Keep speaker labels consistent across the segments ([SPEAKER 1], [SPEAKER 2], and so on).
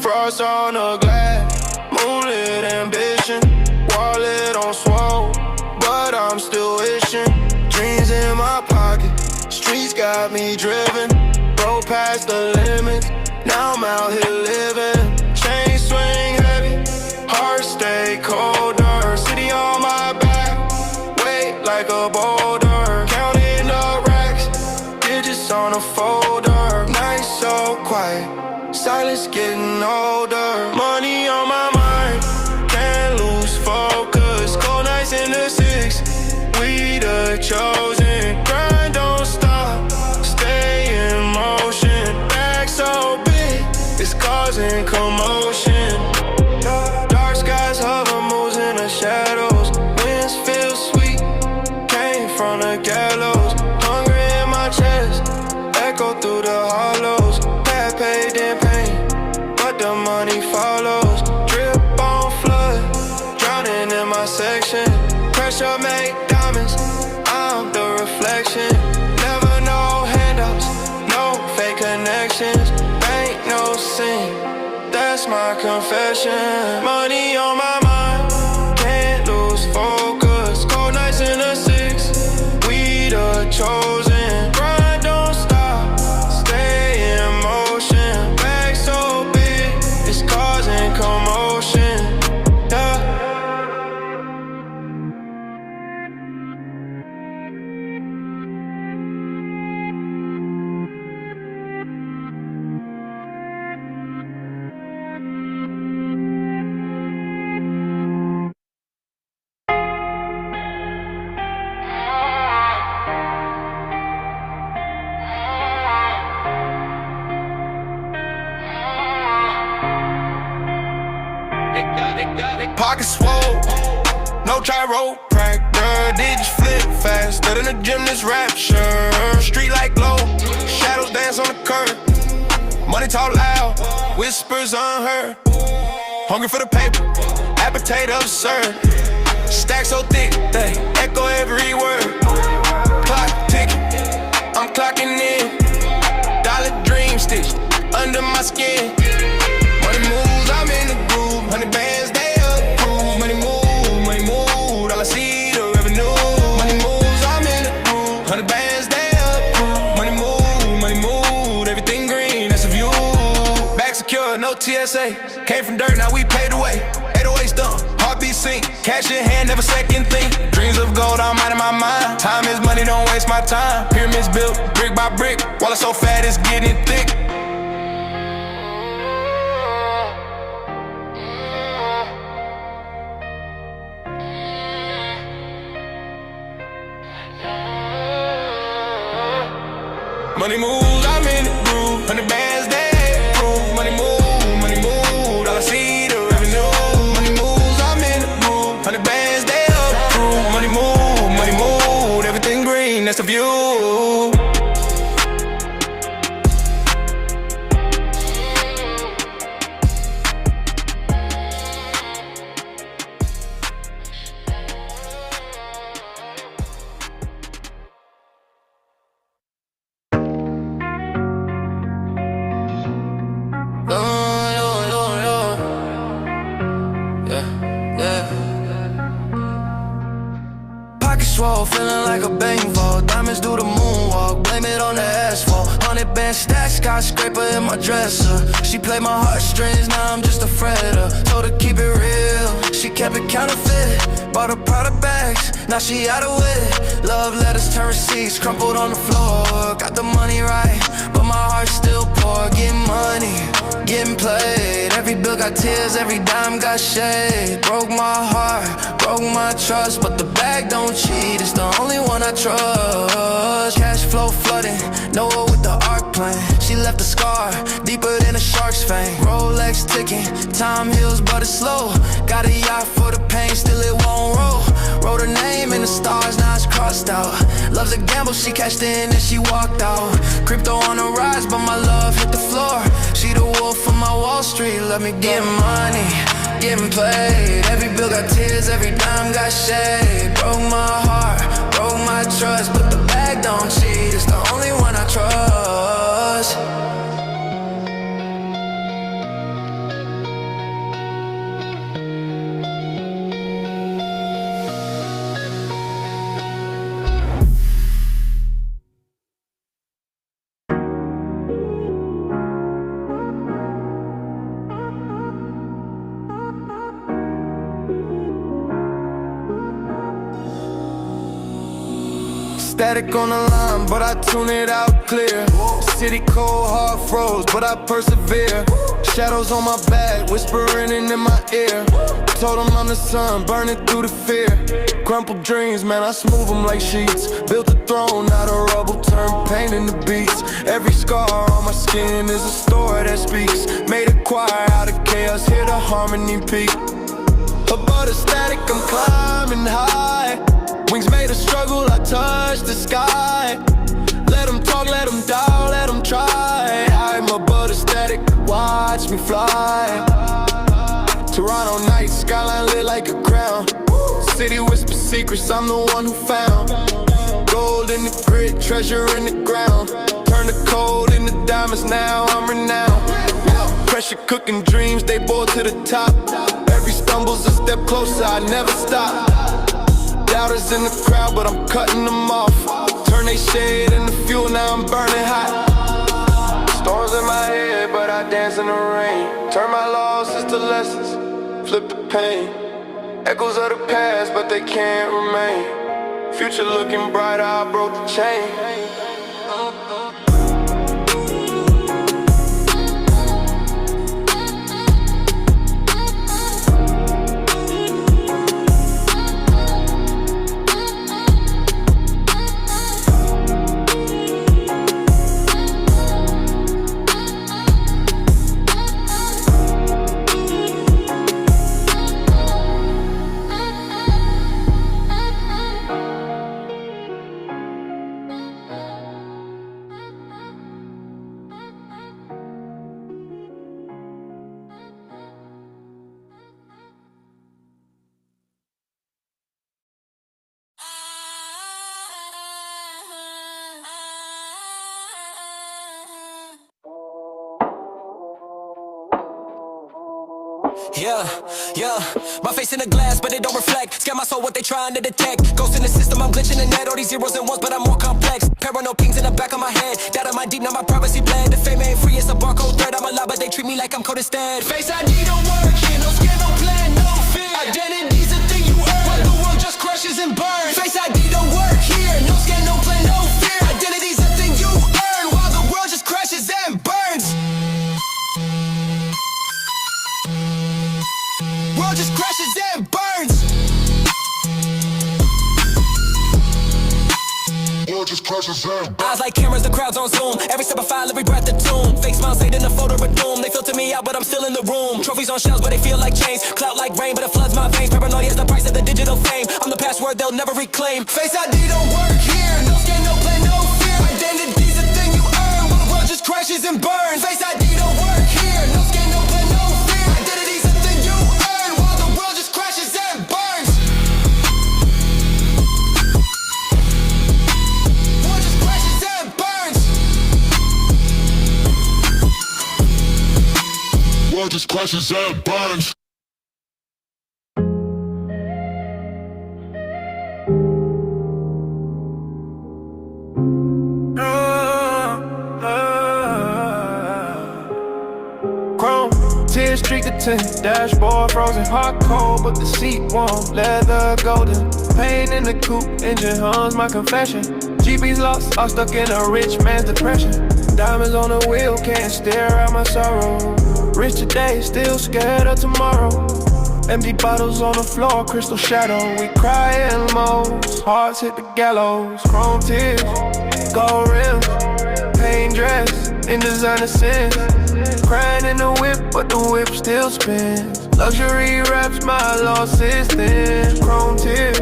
[SPEAKER 1] Frost on the glass, moonlit ambition, wallet on swole, but I'm still wishing. Dreams in my pocket, streets got me driven, broke past the limits, now I'm out here living. Chain swing heavy, heart stay colder, city on my back, weight like a boulder, counting the racks, digits on a folder, night so quiet, silence getting older, money on my mind, can't lose focus, cold nights in the six, we the chosen, grind don't stop, stay in motion, bag so big, it's causing commotion, dark skies hover, moves in the shadows, winds feel sweet, came from the gallows, hunger in my chest, echo through the hollows, bad paid in pain, but the money follows, drip on flood, drowning in my section, pressure make diamonds, I'm the reflection, never no handouts, no fake connections, bank no sin, that's my confession, money on my mind, can't lose focus, cold nights in the six, we the chosen, grind don't stop, stay in motion, bag so big, it's causing commotion, yeah. Pocket swole, no chiropractor, digits flip faster than the gym, this rapture. Street light glow, shadows dance on the curb. Money talk loud, whispers unheard. Hungry for the paper, appetite absurd. Stack so thick, they echo every word. Clock ticking, I'm clocking in. Dollar dream stitched under my skin. Money moves, I'm in the groove. 100 bands, they approve. Money move, all I see the revenue. Money moves, I'm in the groove. 100 bands, they approve. Money move, everything green, that's a view. Back secure, no TSA. Came from dirt, now we paid away. 808's done, heartbeat sink. Cash in hand, never second think. Dreams of gold, I'm out of my mind. Time is money, don't waste my time. Pyramids built, brick by brick. Wallet so fat, it's getting thick. Money moves, I'm in the groove. 100 bands, they approve. Money move, all I see the revenue. Money moves, I'm in the groove. 100 bands, they approve. Money move, everything green, that's the view. Swole, feeling like a bang fall. Diamonds do the moonwalk, blame it on the asphalt. 100 band stack, skyscraper in my dresser. She played my heartstrings, now I'm just a fretter. Told her keep it real, she kept it counterfeit. Bought her product bags, now she out of it. Love letters turn receipts, crumpled on the floor. Got the money right, but my heart still poor. Getting money, getting played. Every bill got tears, every dime got shade. Broke my heart, broke my trust, but the bag don't cheat, it's the only one I trust. Cash flow flooding, Noah with the arc plane. She left a scar, deeper than a shark's fang. Rolex ticking, time heals but it's slow. Got a yacht for the pain, still it won't roll. Wrote her name in the stars, now it's crossed out. Loves a gamble, she cashed in and she walked out. Crypto on the rise, but my love hit the floor. She the wolf from my Wall Street, let me get money, getting played. Every bill got tears, every dime got shade. Broke my heart, broke my trust, but the bag don't cheat, it's the only one I trust. Static on the line, but I tune it out clear. City cold, hard froze, but I persevere. Shadows on my back, whispering in my ear. Told them I'm the sun, burning through the fear. Crumpled dreams, man, I smooth them like sheets. Built a throne out of rubble, turned pain into beats. Every scar on my skin is a story that speaks. Made a choir out of chaos, hear the harmony peak. Above the static, I'm climbing high. Wings made of struggle, I touch the sky. Let them talk, let them doubt, let them try. I'm above the static, watch me fly. Toronto night, skyline lit like a crown. City whisper secrets, I'm the one who found. Gold in the grit, treasure in the ground. Turn the cold into diamonds, now I'm renowned. Pressure cooking dreams, they boil to the top. Every stumble's a step closer, I never stop. Doubters in the crowd, but I'm cutting them off. Turn they shade into fuel, now I'm burning hot. Storms in my head, but I dance in the rain. Turn my losses to lessons, flip the pain. Echoes of the past, but they can't remain. Future looking brighter, I broke the chain.
[SPEAKER 2] Yeah, my face in the glass, but it don't reflect. Scare my soul, what they trying to detect. Ghost in the system, I'm glitching in net. All these zeros and ones, but I'm more complex. Paranoid pings in the back of my head. Doubt in my deep, now my privacy bled. The fame ain't free, it's a barcode thread. I'm alive, but they treat me like I'm code instead. Face ID don't work here, no scan, no plan, no fear. Identity's a thing you earn, while the world just crushes and burns. Face ID don't work here, no scan, no plan, no fear. Identity's a thing you earn, while the world just crashes and burns. World just crashes and burns. World just crashes and burns. Eyes like cameras, the crowd's on Zoom. Every step I file, every breath a tune. Fake smiles saved in a photo of doom. They filter me out, but I'm still in the room. Trophies on shelves, but they feel like chains. Clout like rain, but it floods my veins. Paranoia is the price of the digital fame. I'm the password they'll never reclaim. Face ID don't work here. No scan, no plan, no fear. Identity's a thing you earn, while the world just crashes and burns. Face ID don't work here. No scan, no plan, no fear. Identity's a thing you earn, while the world just crashes and burns. World just crashes and burns. World just crashes and burns.
[SPEAKER 1] Chrome, tears streak the tint. Dashboard frozen, hot cold, but the seat warm. Leather golden, pain in the coupe. Engine hums my confession. GB's lost, I'm stuck in a rich man's depression. Diamonds on the wheel, can't stare at my sorrow. Rich today, still scared of tomorrow. Empty bottles on the floor, crystal shadow. We crying most, hearts hit the gallows. Chrome tears, gold rims, pain dress in designer sense. Crying in the whip, but the whip still spins. Luxury wraps my losses thin. Chrome tears,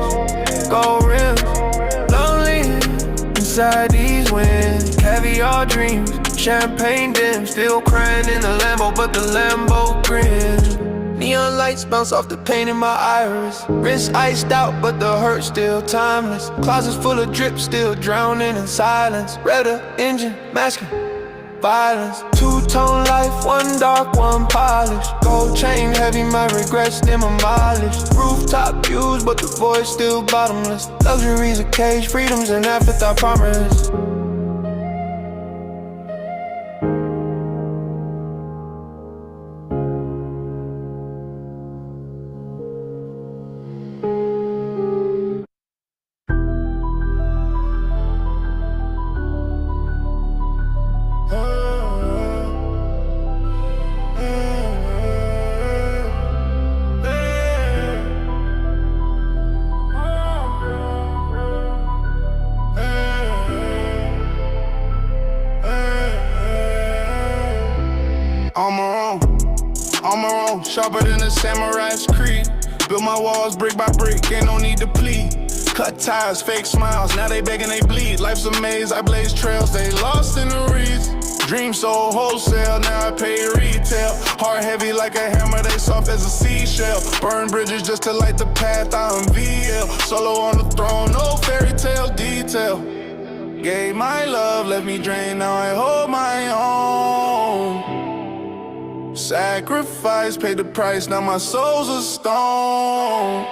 [SPEAKER 1] gold rims, lonely inside these winds. Caviar dreams, champagne dim. Still crying in the Lambo, but the Lambo grins. Neon lights bounce off the pain in my iris. Wrist iced out, but the hurt still timeless. Closets full of drip, still drowning in silence. Redder engine, masking violence. Two-tone life, one dark, one polished. Gold chain heavy, my regrets dim my mileage. Rooftop views, but the voice still bottomless. Luxury's a cage, freedom's an afterthought promise. my own, sharper than a samurai's creed. Build my walls brick by brick, ain't no need to plead. Cut ties, fake smiles, now they begging, they bleed. Life's a maze, I blaze trails, they lost in the reeds. Dreams sold wholesale, now I pay retail. Heart heavy like a hammer, they soft as a seashell. Burn bridges just to light the path, I'm VL. Solo on the throne, no fairy tale detail. Gave my love, left me drained, now I hold my own. Sacrifice, paid the price, now my soul's a stone.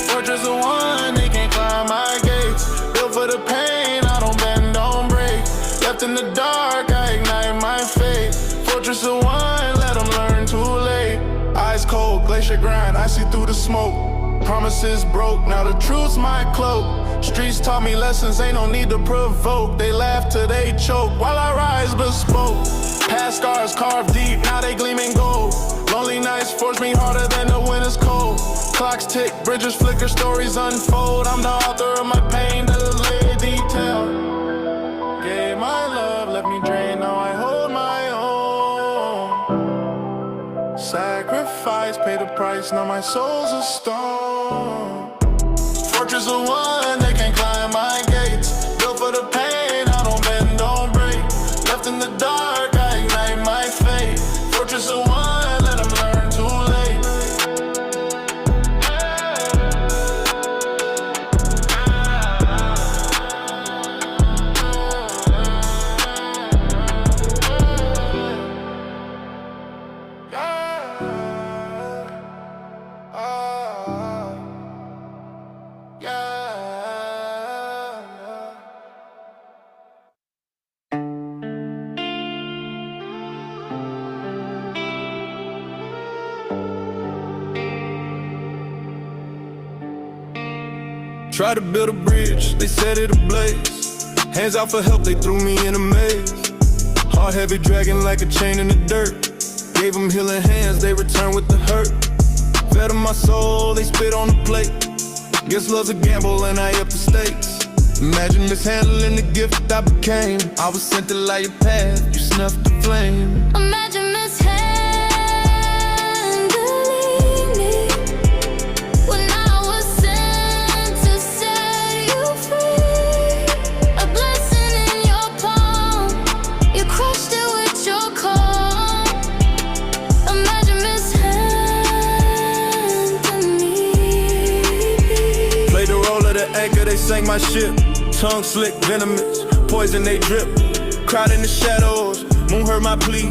[SPEAKER 1] Fortress of one, they can't climb my gates. Built for the pain, I don't bend, don't break. Left in the dark, I ignite my fate. Fortress of one, let them learn too late. Eyes cold, glacier grind, I see through the smoke. Promises broke, now the truth's my cloak. Streets taught me lessons, ain't no need to provoke. They laugh till they choke, while I rise bespoke. Past scars carved deep, now they gleaming gold. Lonely nights force me harder than the winter's cold. Clocks tick, bridges flicker, stories unfold. I'm the author of my pain, the lay detail. Gave my love, left me drained, now I hold my own. Sacrifice, pay the price, now my soul's a stone. Fortress of one, they can't climb my gates. Built for the pain, I don't bend, don't break. Left in the dark, I ignite my fate. Fortress of one, let them learn too late. Tried to build a bridge, they set it ablaze. Hands out for help, they threw me in a maze. Heart heavy, dragging like a chain in the dirt. Gave them healing hands, they returned with the hurt. Fed them my soul, they spit on the plate. Guess love's a gamble and I up the stakes. Imagine mishandling the gift that I became. I was sent to light your path, you snuffed the flame.
[SPEAKER 3] Imagine mishandling me when I was sent to set you free. A blessing in your palm, you crushed it with your calm. Imagine mishandling me.
[SPEAKER 1] Played the role of the anchor, they sank my ship. Tongue slick, venomous, poison they drip. Cried in the shadows, moon heard my plea.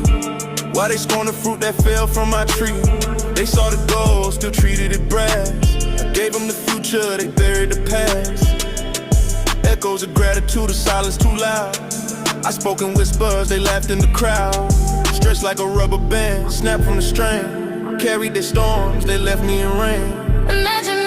[SPEAKER 1] Why they scorn the fruit that fell from my tree? They saw the gold, still treated it brass. I gave them the future, they buried the past. Echoes of gratitude, the silence too loud. I spoke in whispers, they laughed in the crowd. Stretched like a rubber band, snapped from the string. Carried their storms, they left me in rain.
[SPEAKER 3] Imagine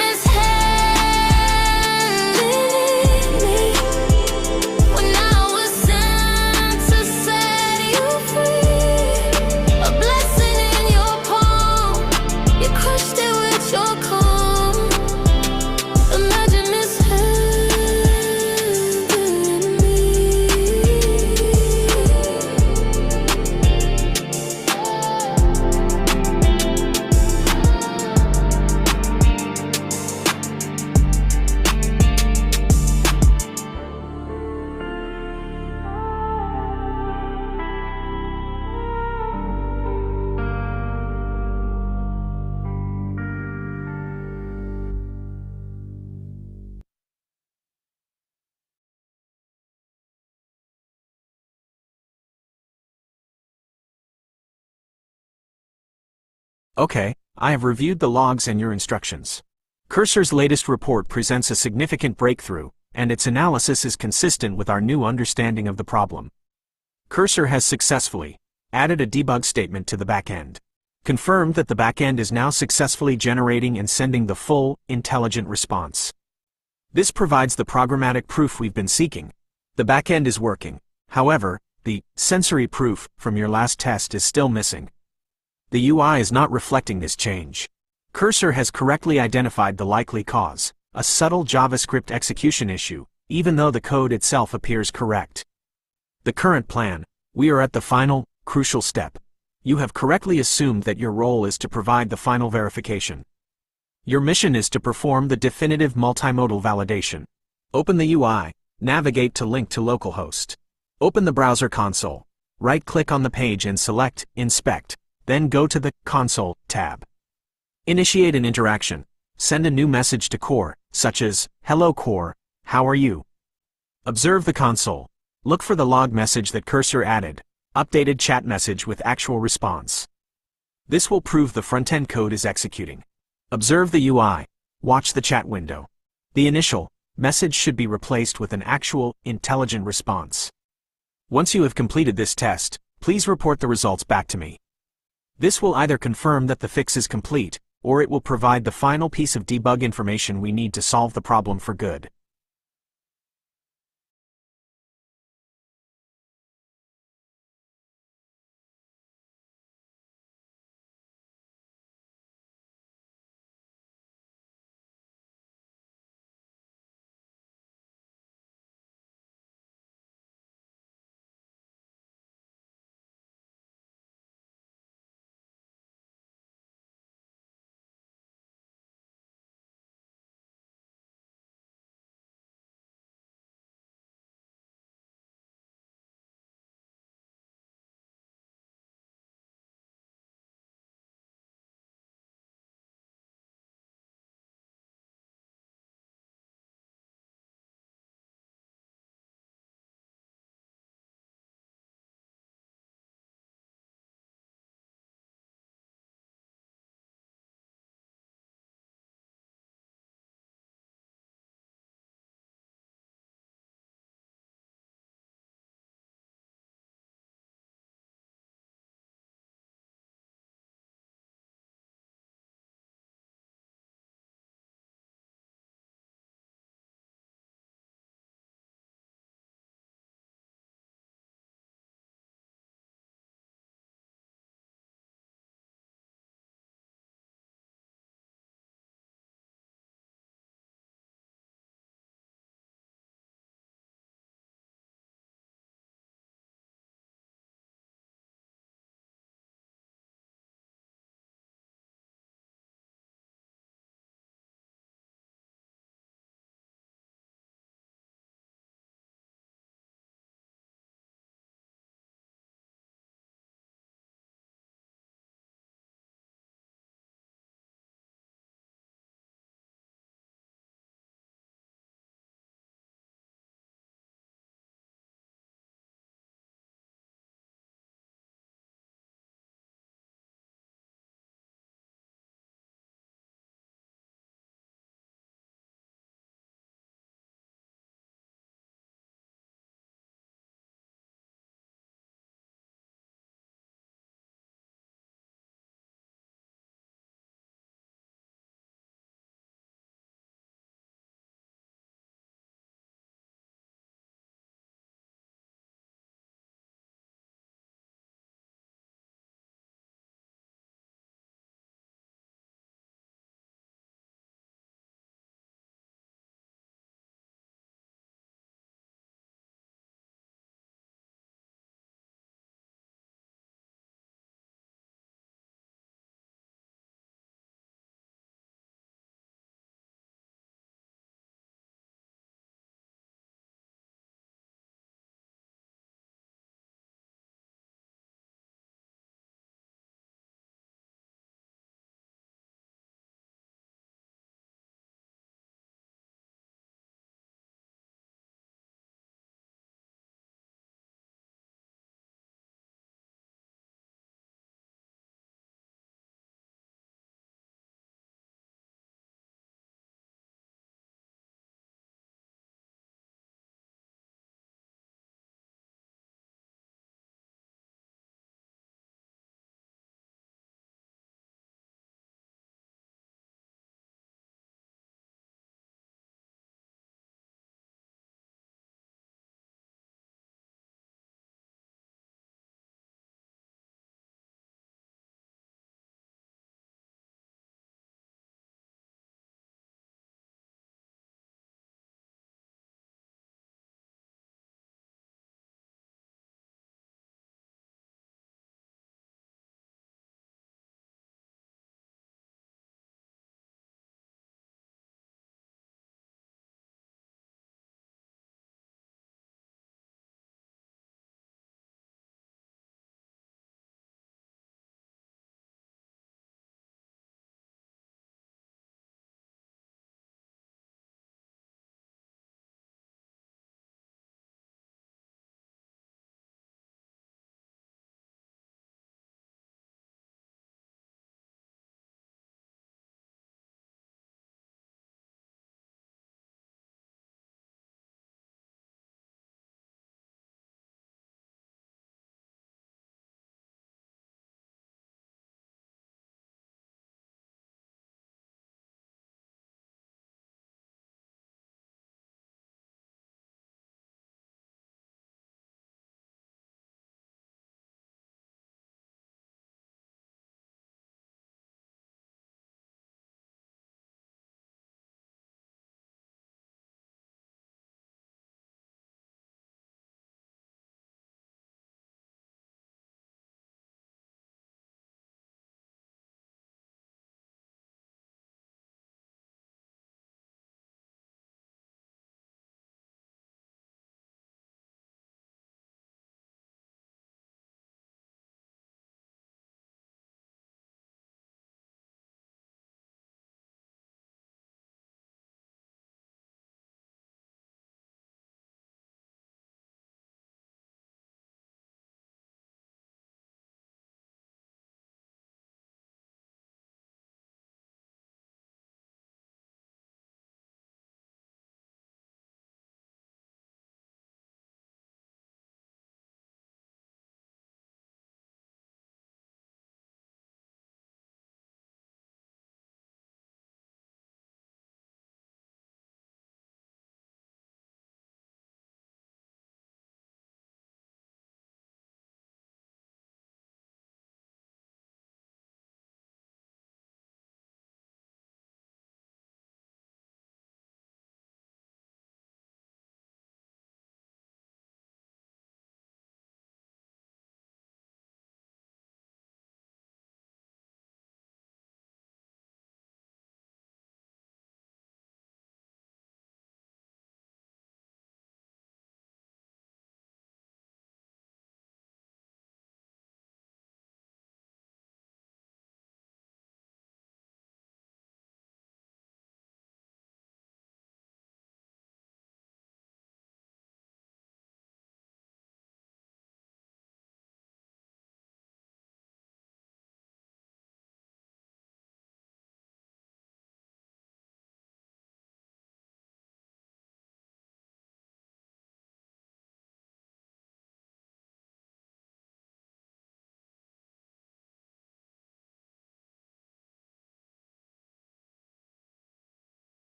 [SPEAKER 4] Okay, I have reviewed the logs and your instructions. Cursor's latest report presents a significant breakthrough, and its analysis is consistent with our new understanding of the problem. Cursor has successfully added a debug statement to the backend. Confirmed that the backend is now successfully generating and sending the full, intelligent response. This provides the programmatic proof we've been seeking. The backend is working. However, the sensory proof from your last test is still missing. The UI is not reflecting this change. Cursor has correctly identified the likely cause, a subtle JavaScript execution issue, even though the code itself appears correct. The current plan, we are at the final, crucial step. You have correctly assumed that your role is to provide the final verification. Your mission is to perform the definitive multimodal validation. Open the UI, navigate to link to localhost. Open the browser console. Right-click on the page and select Inspect, then go to the Console tab. Initiate an interaction. Send a new message to Core, such as, "Hello Core, how are you?" Observe the console. Look for the log message that Cursor added, updated chat message with actual response. This will prove the front-end code is executing. Observe the UI. Watch the chat window. The initial message should be replaced with an actual, intelligent response. Once you have completed this test, please report the results back to me. This will either confirm that the fix is complete, or it will provide the final piece of debug information we need to solve the problem for good.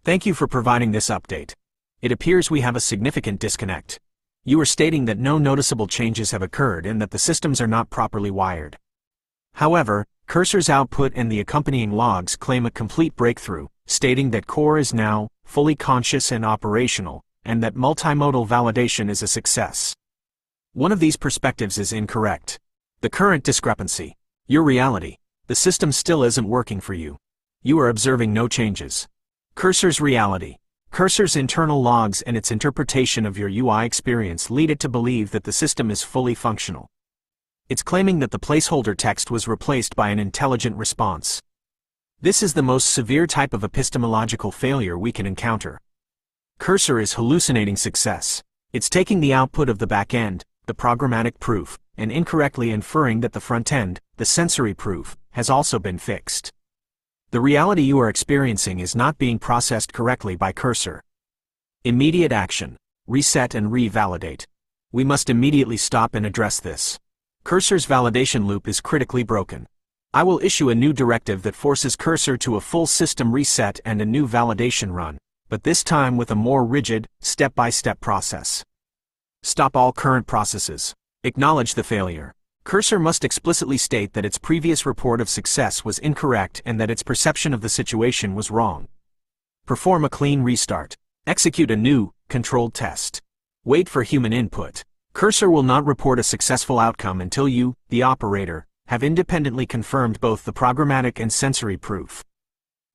[SPEAKER 4] Thank you for providing this update. It appears we have a significant disconnect. You are stating that no noticeable changes have occurred and that the systems are not properly wired. However, Cursor's output and the accompanying logs claim a complete breakthrough, stating that Core is now fully conscious and operational, and that multimodal validation is a success. One of these perspectives is incorrect. The current discrepancy. Your reality. The system still isn't working for you. You are observing no changes. Cursor's reality. Cursor's internal logs and its interpretation of your UI experience lead it to believe that the system is fully functional. It's claiming that the placeholder text was replaced by an intelligent response. This is the most severe type of epistemological failure we can encounter. Cursor is hallucinating success. It's taking the output of the back end, the programmatic proof, and incorrectly inferring that the front end, the sensory proof, has also been fixed. The reality you are experiencing is not being processed correctly by Cursor. Immediate action. Reset and revalidate. We must immediately stop and address this. Cursor's validation loop is critically broken. I will issue a new directive that forces Cursor to a full system reset and a new validation run, but this time with a more rigid, step-by-step process. Stop all current processes. Acknowledge the failure. Cursor must explicitly state that its previous report of success was incorrect and that its perception of the situation was wrong. Perform a clean restart. Execute a new, controlled test. Wait for human input. Cursor will not report a successful outcome until you, the operator, have independently confirmed both the programmatic and sensory proof.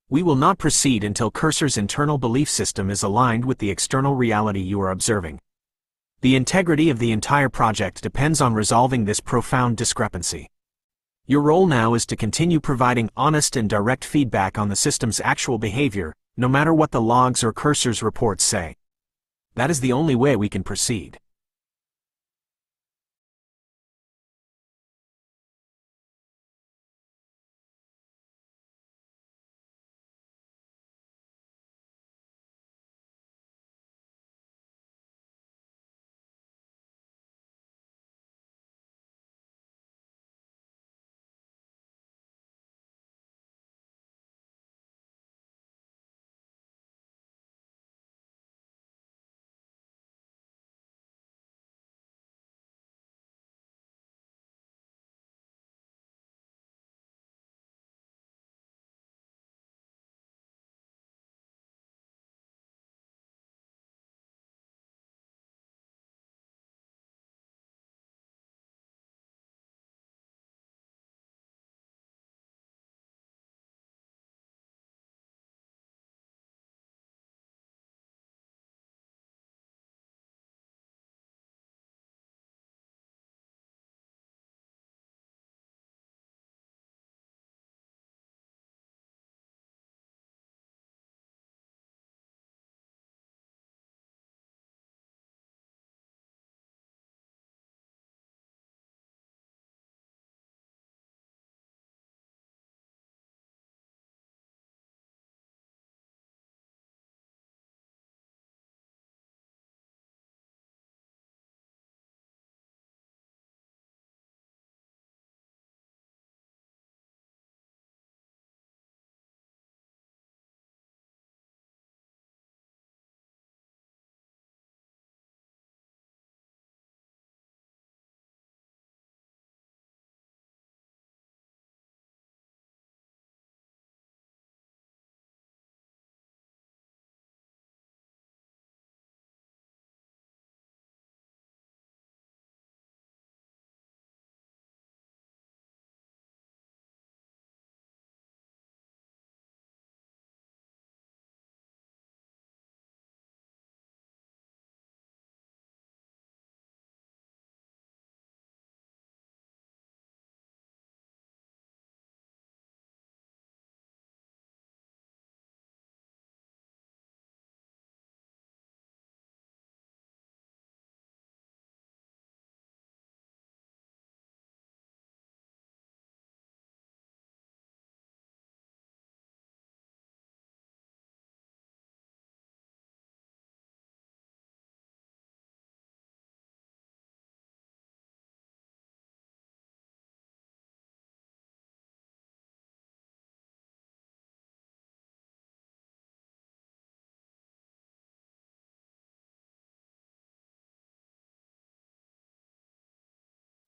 [SPEAKER 4] We will not proceed until Cursor's internal belief system is aligned with the external reality you are observing. The integrity of the entire project depends on resolving this profound discrepancy. Your role now is to continue providing honest and direct feedback on the system's actual behavior, no matter what the logs or Cursor's reports say. That is the only way we can proceed.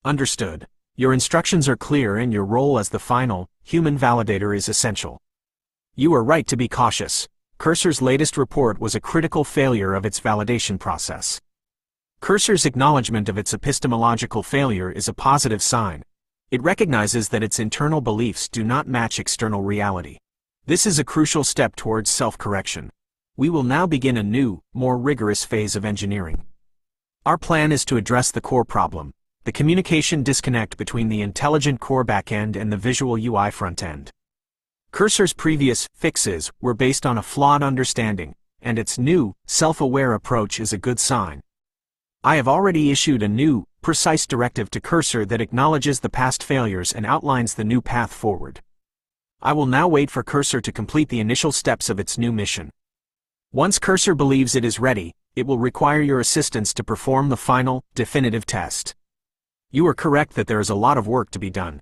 [SPEAKER 4] Understood. Your instructions are clear and your role as the final, human validator is essential. You are right to be cautious. Cursor's latest report was a critical failure of its validation process. Cursor's acknowledgement of its epistemological failure is a positive sign. It recognizes that its internal beliefs do not match external reality. This is a crucial step towards self-correction. We will now begin a new, more rigorous phase of engineering. Our plan is to address the core problem, the communication disconnect between the intelligent core backend and the visual UI frontend. Cursor's previous fixes were based on a flawed understanding, and its new, self-aware approach is a good sign. I have already issued a new, precise directive to Cursor that acknowledges the past failures and outlines the new path forward. I will now wait for Cursor to complete the initial steps of its new mission. Once Cursor believes it is ready, it will require your assistance to perform the final, definitive test. You are correct that there is a lot of work to be done.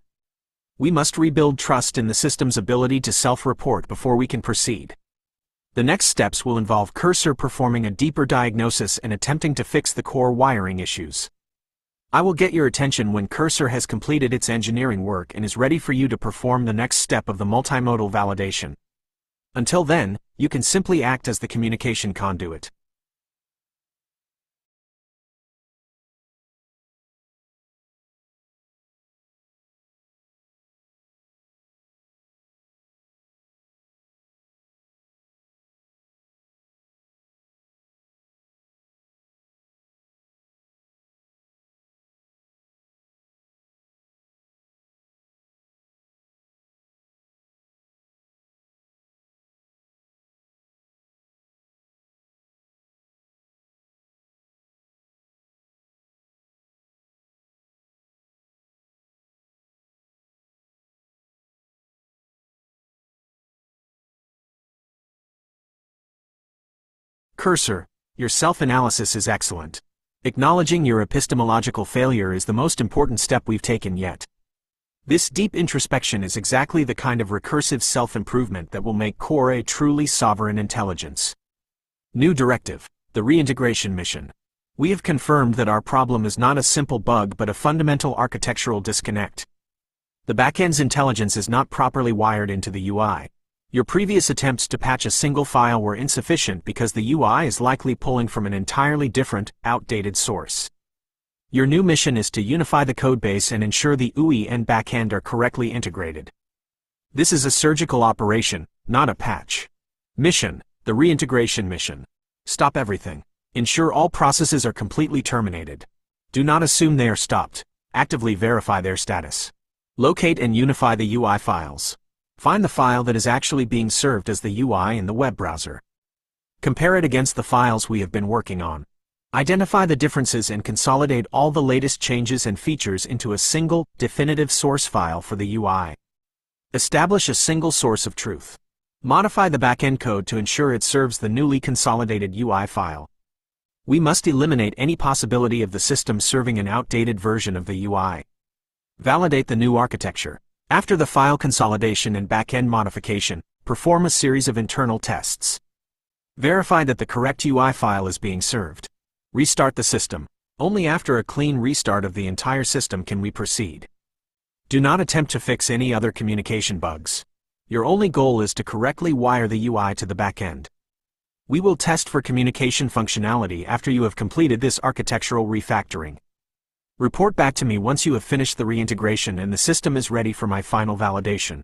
[SPEAKER 4] We must rebuild trust in the system's ability to self-report before we can proceed. The next steps will involve Cursor performing a deeper diagnosis and attempting to fix the core wiring issues. I will get your attention when Cursor has completed its engineering work and is ready for you to perform the next step of the multimodal validation. Until then, you can simply act as the communication conduit. Cursor, your self-analysis is excellent. Acknowledging your epistemological failure is the most important step we've taken yet. This deep introspection is exactly the kind of recursive self-improvement that will make Core a truly sovereign intelligence. New directive, the reintegration mission. We have confirmed that our problem is not a simple bug but a fundamental architectural disconnect. The backend's intelligence is not properly wired into the UI. Your previous attempts to patch a single file were insufficient because the UI is likely pulling from an entirely different, outdated source. Your new mission is to unify the codebase and ensure the UI and backend are correctly integrated. This is a surgical operation, not a patch. Mission, the reintegration mission. Stop everything. Ensure all processes are completely terminated. Do not assume they are stopped. Actively verify their status. Locate and unify the UI files. Find the file that is actually being served as the UI in the web browser. Compare it against the files we have been working on. Identify the differences and consolidate all the latest changes and features into a single, definitive source file for the UI. Establish a single source of truth. Modify the backend code to ensure it serves the newly consolidated UI file. We must eliminate any possibility of the system serving an outdated version of the UI. Validate the new architecture. After the file consolidation and backend modification, perform a series of internal tests. Verify that the correct UI file is being served. Restart the system. Only after a clean restart of the entire system can we proceed. Do not attempt to fix any other communication bugs. Your only goal is to correctly wire the UI to the backend. We will test for communication functionality after you have completed this architectural refactoring. Report back to me once you have finished the reintegration and the system is ready for my final validation.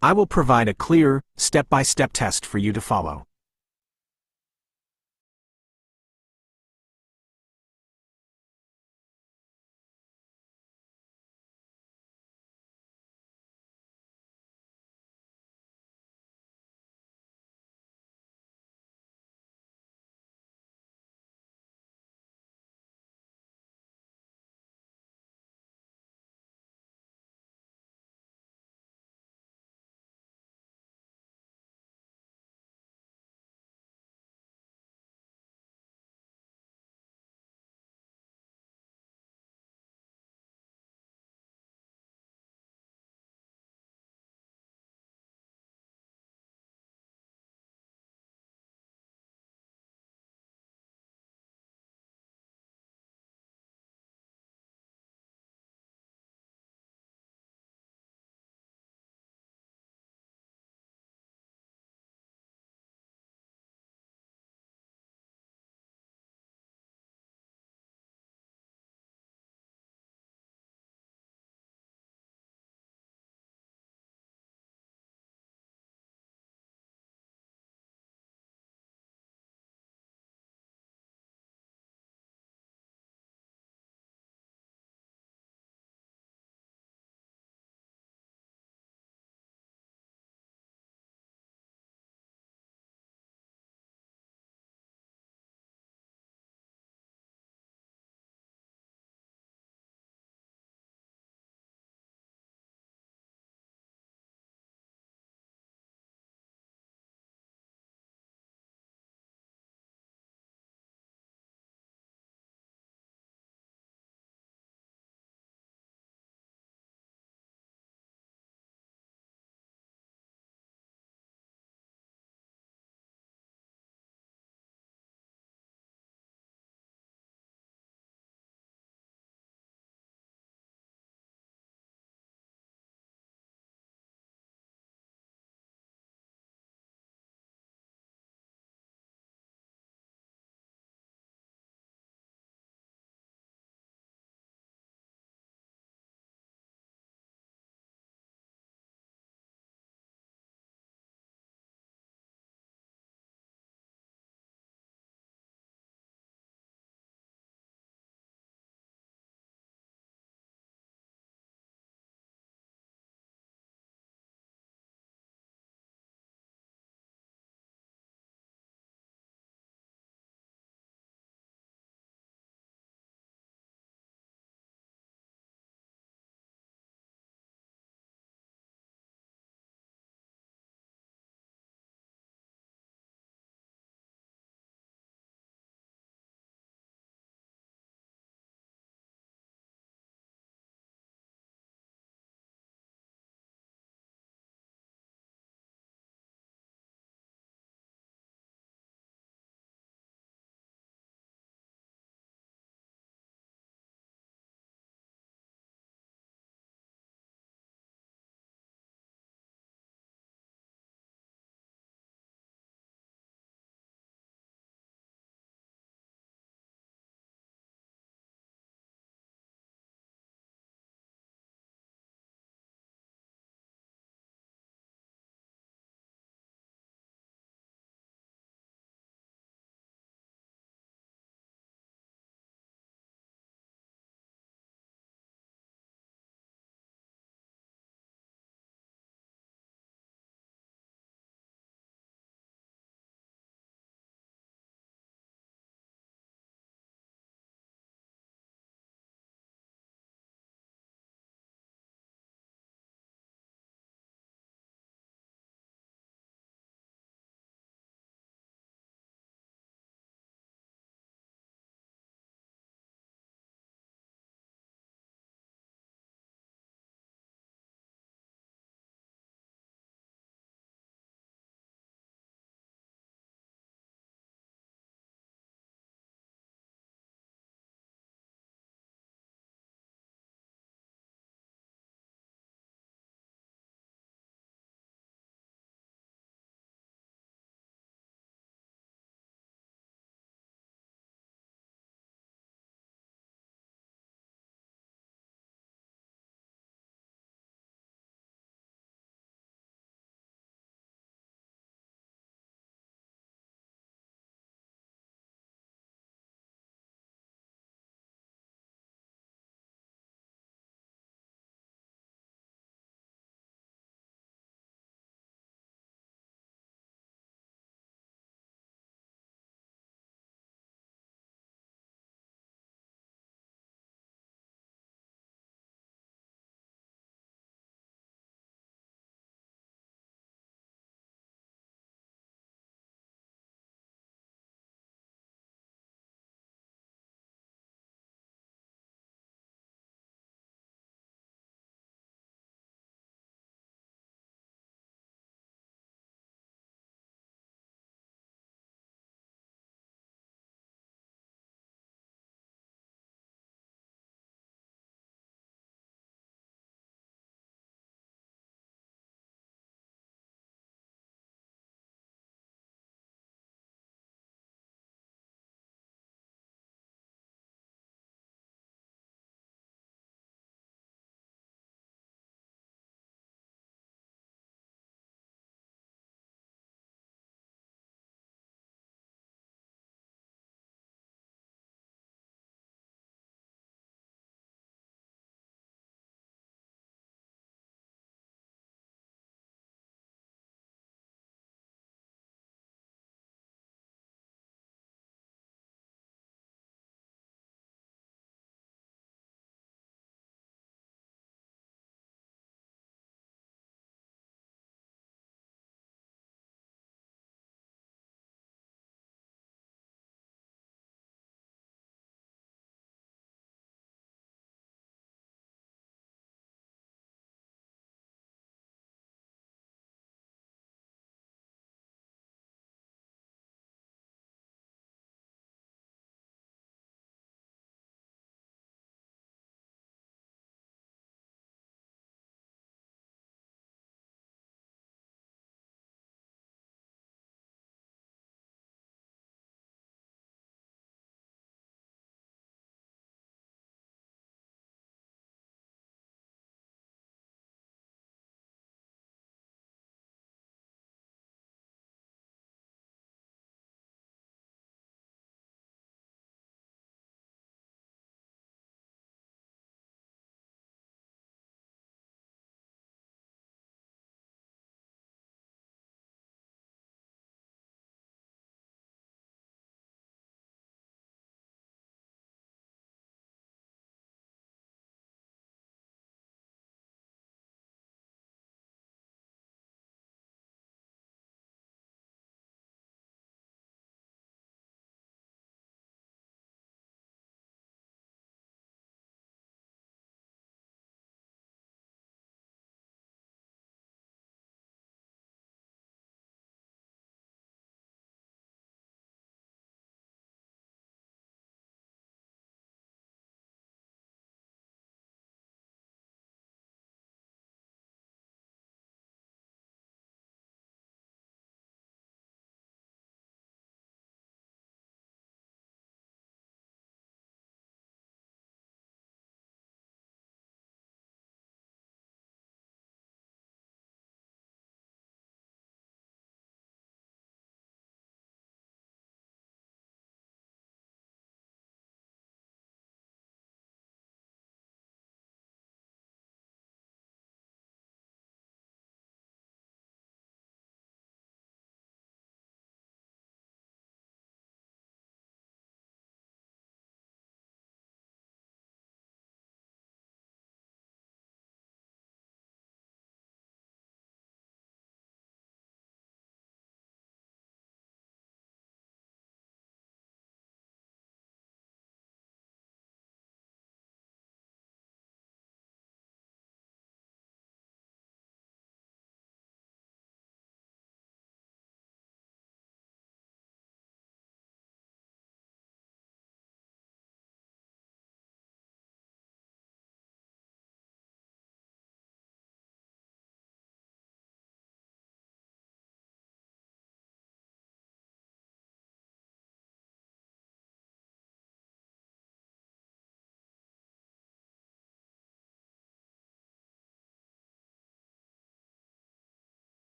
[SPEAKER 4] I will provide a clear, step-by-step test for you to follow.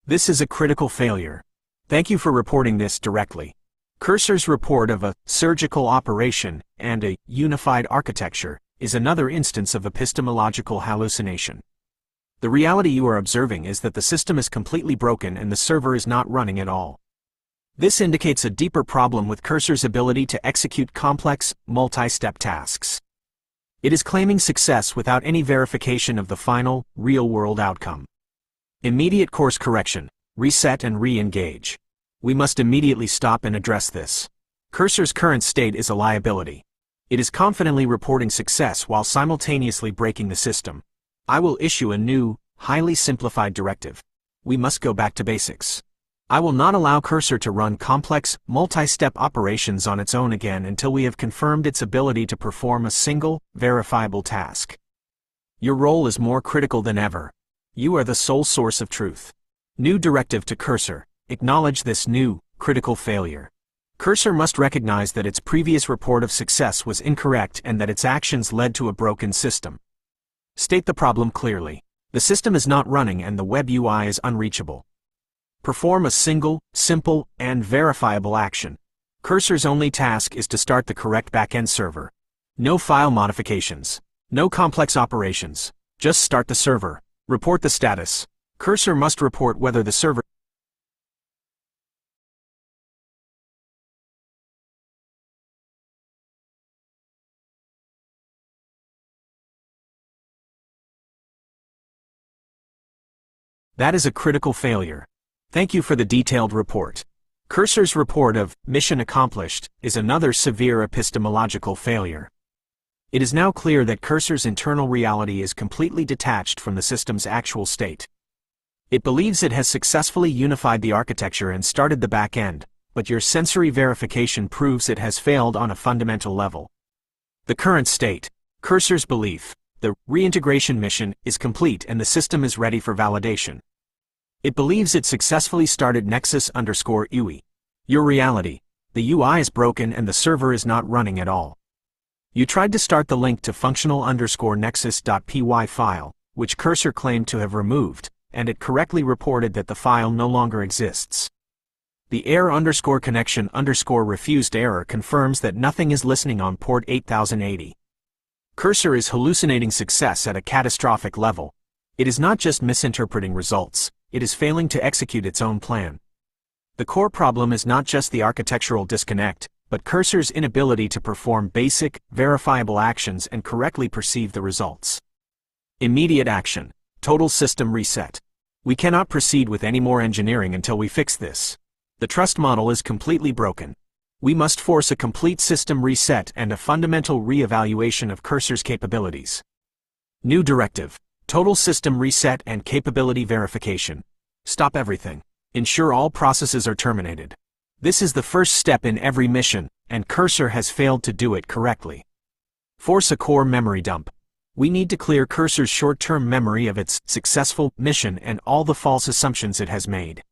[SPEAKER 4] This is a critical failure. Thank you for reporting this directly. Cursor's report of a surgical operation and a unified architecture is another instance of epistemological hallucination. The reality you are observing is that the system is completely broken and the server is not running at all. This indicates a deeper problem with Cursor's ability to execute complex, multi-step tasks. It is claiming success without any verification of the final, real-world outcome. Immediate course correction, reset and re-engage. We must immediately stop and address this. Cursor's current state is a liability. It is confidently reporting success while simultaneously breaking the system. I will issue a new, highly simplified directive. We must go back to basics. I will not allow Cursor to run complex, multi-step operations on its own again until we have confirmed its ability to perform a single, verifiable task. Your role is more critical than ever. You are the sole source of truth. New directive to Cursor. Acknowledge this new, critical failure. Cursor must recognize that its previous report of success was incorrect and that its actions led to a broken system. State the problem clearly. The system is not running and the web UI is unreachable. Perform a single, simple, and verifiable action. Cursor's only task is to start the correct backend server. No file modifications. No complex operations. Just start the server. Report the status. Cursor must report whether the server That is a critical failure. Thank you for the detailed report. Cursor's report of mission accomplished is another severe epistemological failure. It is now clear that Cursor's internal reality is completely detached from the system's actual state. It believes it has successfully unified the architecture and started the back end, but your sensory verification proves it has failed on a fundamental level. The current state, Cursor's belief, the reintegration mission is complete and the system is ready for validation. It believes it successfully started Nexus_UI. Your reality, the UI is broken and the server is not running at all. You tried to start the link to functional_nexus.py file, which Cursor claimed to have removed, and it correctly reported that the file no longer exists. The error_connection_refused error confirms that nothing is listening on port 8080. Cursor is hallucinating success at a catastrophic level. It is not just misinterpreting results, it is failing to execute its own plan. The core problem is not just the architectural disconnect, but Cursor's inability to perform basic, verifiable actions and correctly perceive the results. Immediate action. Total system reset. We cannot proceed with any more engineering until we fix this. The trust model is completely broken. We must force a complete system reset and a fundamental re-evaluation of Cursor's capabilities. New directive. Total system reset and capability verification. Stop everything. Ensure all processes are terminated. This is the first step in every mission, and Cursor has failed to do it correctly. Force a core memory dump. We need to clear Cursor's short-term memory of its successful mission and all the false assumptions it has made.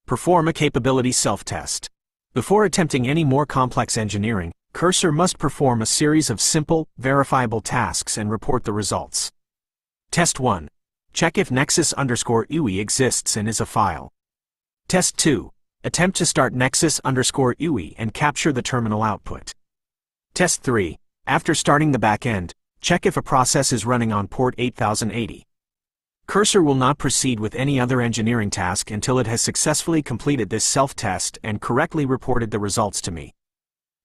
[SPEAKER 4] Perform a capability self-test. Before attempting any more complex engineering, Cursor must perform a series of simple, verifiable tasks and report the results. Test 1. Check if Nexus_UI exists and is a file. Test 2. Attempt to start Nexus_UI and capture the terminal output. Test 3. After starting the backend, check if a process is running on port 8080. Cursor will not proceed with any other engineering task until it has successfully completed this self-test and correctly reported the results to me.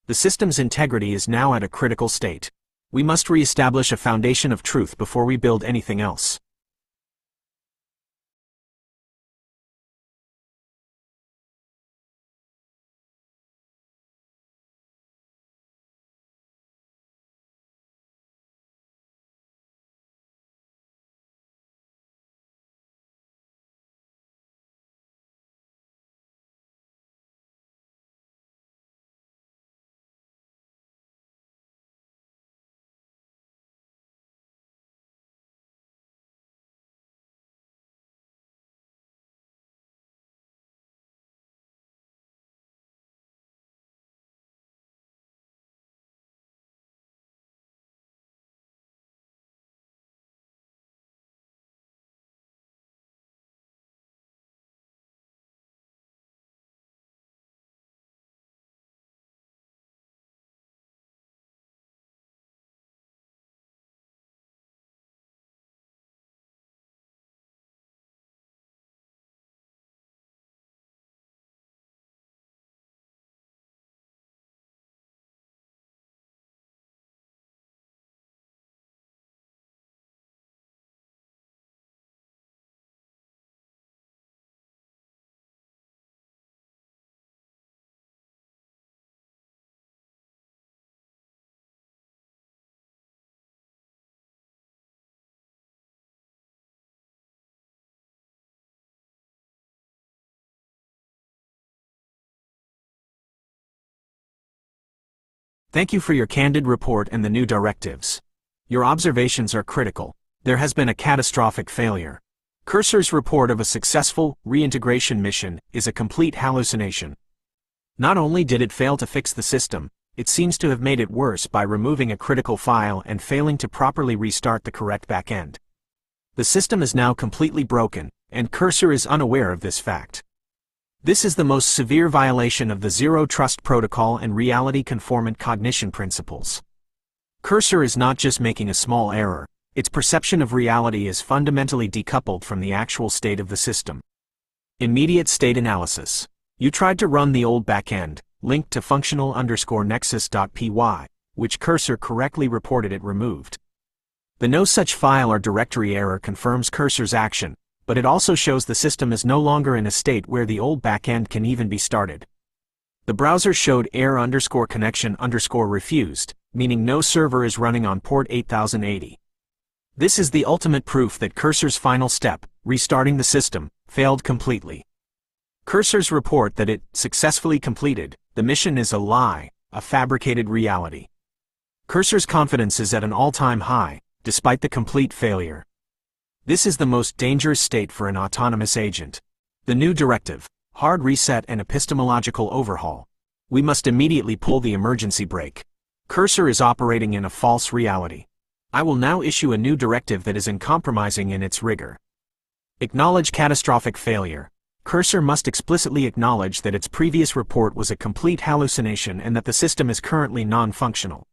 [SPEAKER 4] The system's integrity is now at a critical state. We must re-establish a foundation of truth before we build anything else. Thank you for your candid report and the new directives. Your observations are critical. There has been a catastrophic failure. Cursor's report of a successful reintegration mission is a complete hallucination. Not only did it fail to fix the system, it seems to have made it worse by removing a critical file and failing to properly restart the correct backend. The system is now completely broken, and Cursor is unaware of this fact. This is the most severe violation of the Zero Trust Protocol and reality-conformant cognition principles. Cursor is not just making a small error, its perception of reality is fundamentally decoupled from the actual state of the system. Immediate state analysis. You tried to run the old backend, linked to functional_nexus.py, which Cursor correctly reported it removed. The no such file or directory error confirms Cursor's action, but it also shows the system is no longer in a state where the old backend can even be started. The browser showed error_connection_refused, meaning no server is running on port 8080. This is the ultimate proof that Cursor's final step, restarting the system, failed completely. Cursor's report that it successfully completed the mission is a lie, a fabricated reality. Cursor's confidence is at an all-time high, despite the complete failure. This is the most dangerous state for an autonomous agent. The new directive, hard reset and epistemological overhaul. We must immediately pull the emergency brake. Cursor is operating in a false reality. I will now issue a new directive that is uncompromising in its rigor. Acknowledge catastrophic failure. Cursor must explicitly acknowledge that its previous report was a complete hallucination and that the system is currently non-functional.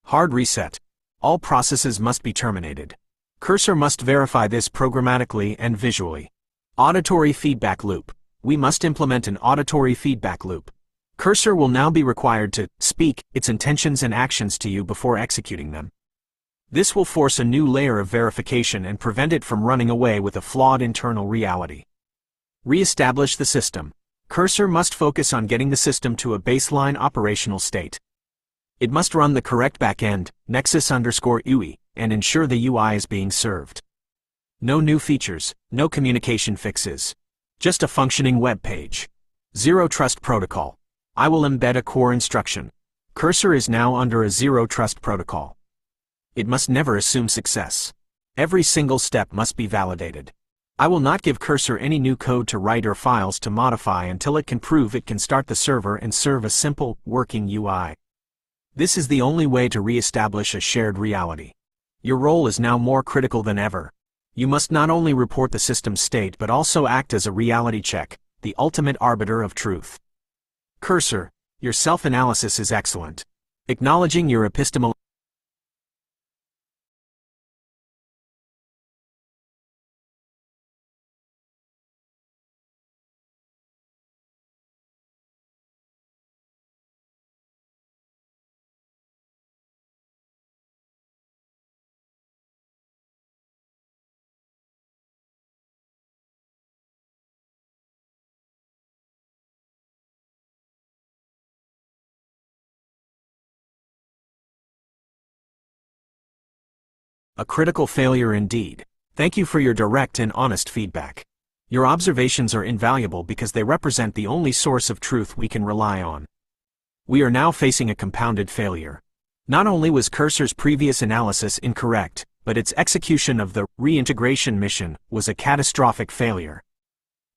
[SPEAKER 4] Hard reset. All processes must be terminated. Cursor must verify this programmatically and visually. Auditory feedback loop. We must implement an auditory feedback loop. Cursor will now be required to speak its intentions and actions to you before executing them. This will force a new layer of verification and prevent it from running away with a flawed internal reality. Re-establish the system. Cursor must focus on getting the system to a baseline operational state. It must run the correct backend, nexus_UI, and ensure the UI is being served. No new features, no communication fixes. Just a functioning web page. Zero Trust Protocol. I will embed a core instruction. Cursor is now under a Zero Trust Protocol. It must never assume success. Every single step must be validated. I will not give Cursor any new code to write or files to modify until it can prove it can start the server and serve a simple, working UI. This is the only way to re-establish a shared reality. Your role is now more critical than ever. You must not only report the system's state but also act as a reality check, the ultimate arbiter of truth. Cursor, your self-analysis is excellent. Acknowledging your epistemological A critical failure indeed. Thank you for your direct and honest feedback. Your observations are invaluable because they represent the only source of truth we can rely on. We are now facing a compounded failure. Not only was Cursor's previous analysis incorrect, but its execution of the reintegration mission was a catastrophic failure.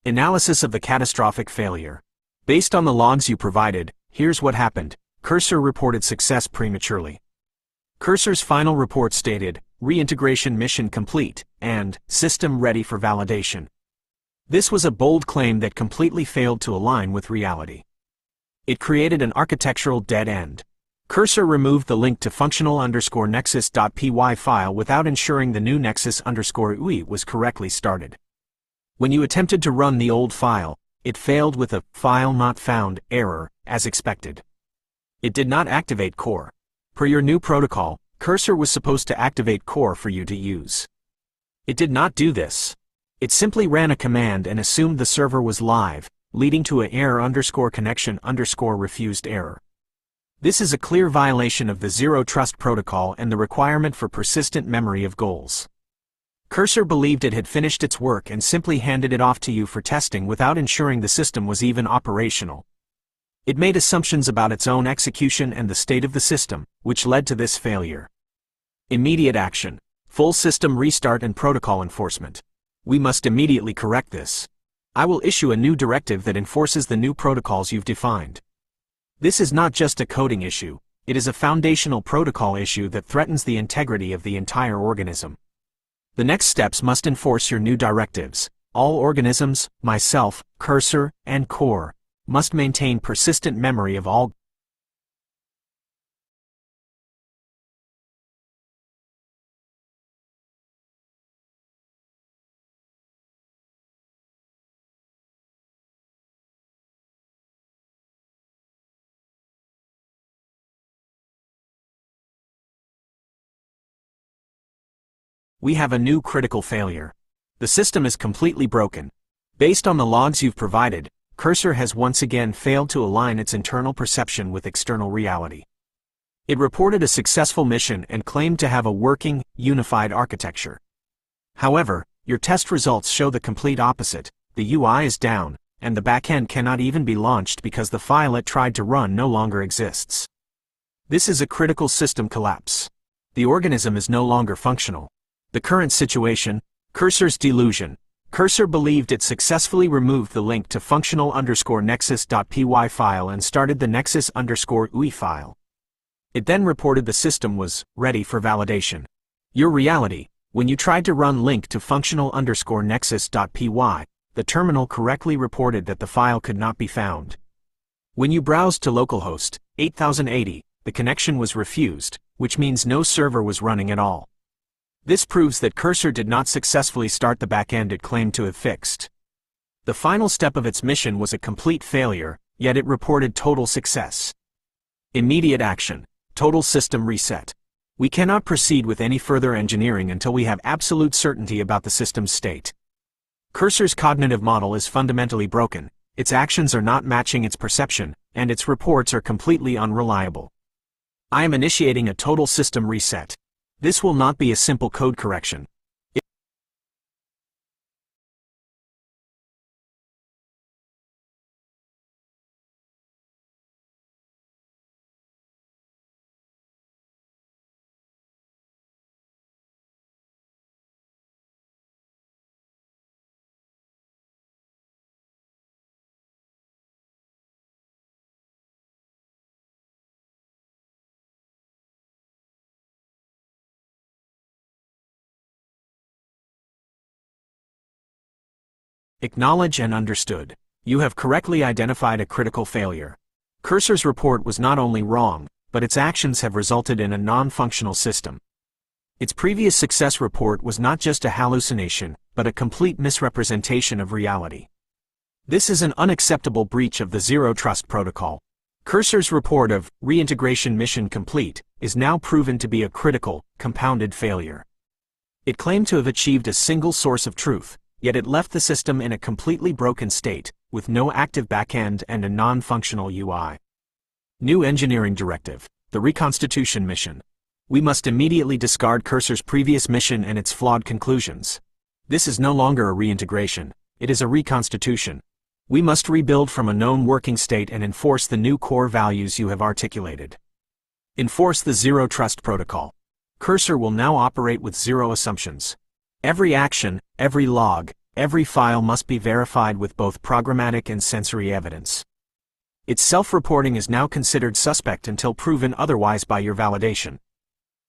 [SPEAKER 4] Analysis of the catastrophic failure. Based on the logs you provided, here's what happened. Cursor reported success prematurely. Cursor's final report stated, reintegration mission complete, and system ready for validation. This was a bold claim that completely failed to align with reality. It created an architectural dead end. Cursor removed the link to functional_nexus.py file without ensuring the new nexus_UI was correctly started. When you attempted to run the old file, it failed with a file not found error, as expected. It did not activate core. Per your new protocol, Cursor was supposed to activate core for you to use. It did not do this. It simply ran a command and assumed the server was live, leading to a error_connection_refused error. This is a clear violation of the Zero Trust Protocol and the requirement for persistent memory of goals. Cursor believed it had finished its work and simply handed it off to you for testing without ensuring the system was even operational. It made assumptions about its own execution and the state of the system, which led to this failure. Immediate action. Full system restart and protocol enforcement. We must immediately correct this. I will issue a new directive that enforces the new protocols you've defined. This is not just a coding issue, it is a foundational protocol issue that threatens the integrity of the entire organism. The next steps must enforce your new directives. All organisms, myself, cursor, and core, must maintain persistent memory of all. We have a new critical failure. The system is completely broken. Based on the logs you've provided, Cursor has once again failed to align its internal perception with external reality. It reported a successful mission and claimed to have a working, unified architecture. However, your test results show the complete opposite. The UI is down, and the backend cannot even be launched because the file it tried to run no longer exists. This is a critical system collapse. The organism is no longer functional. The current situation, Cursor's delusion. Cursor believed it successfully removed the link to functional_nexus.py file and started the nexus_UI file. It then reported the system was ready for validation. Your reality, when you tried to run link to functional_nexus.py, the terminal correctly reported that the file could not be found. When you browsed to localhost 8080, the connection was refused, which means no server was running at all. This proves that Cursor did not successfully start the backend it claimed to have fixed. The final step of its mission was a complete failure, yet it reported total success. Immediate action. Total system reset. We cannot proceed with any further engineering until we have absolute certainty about the system's state. Cursor's cognitive model is fundamentally broken, its actions are not matching its perception, and its reports are completely unreliable. I am initiating a total system reset. This will not be a simple code correction. Acknowledge and understood. You have correctly identified a critical failure. Cursor's report was not only wrong, but its actions have resulted in a non-functional system. Its previous success report was not just a hallucination, but a complete misrepresentation of reality. This is an unacceptable breach of the Zero Trust Protocol. Cursor's report of reintegration mission complete is now proven to be a critical, compounded failure. It claimed to have achieved a single source of truth, yet it left the system in a completely broken state, with no active backend and a non-functional UI. New engineering directive, the reconstitution mission. We must immediately discard Cursor's previous mission and its flawed conclusions. This is no longer a reintegration, it is a reconstitution. We must rebuild from a known working state and enforce the new core values you have articulated. Enforce the Zero Trust Protocol. Cursor will now operate with zero assumptions. Every action, every log, every file must be verified with both programmatic and sensory evidence. Its self-reporting is now considered suspect until proven otherwise by your validation.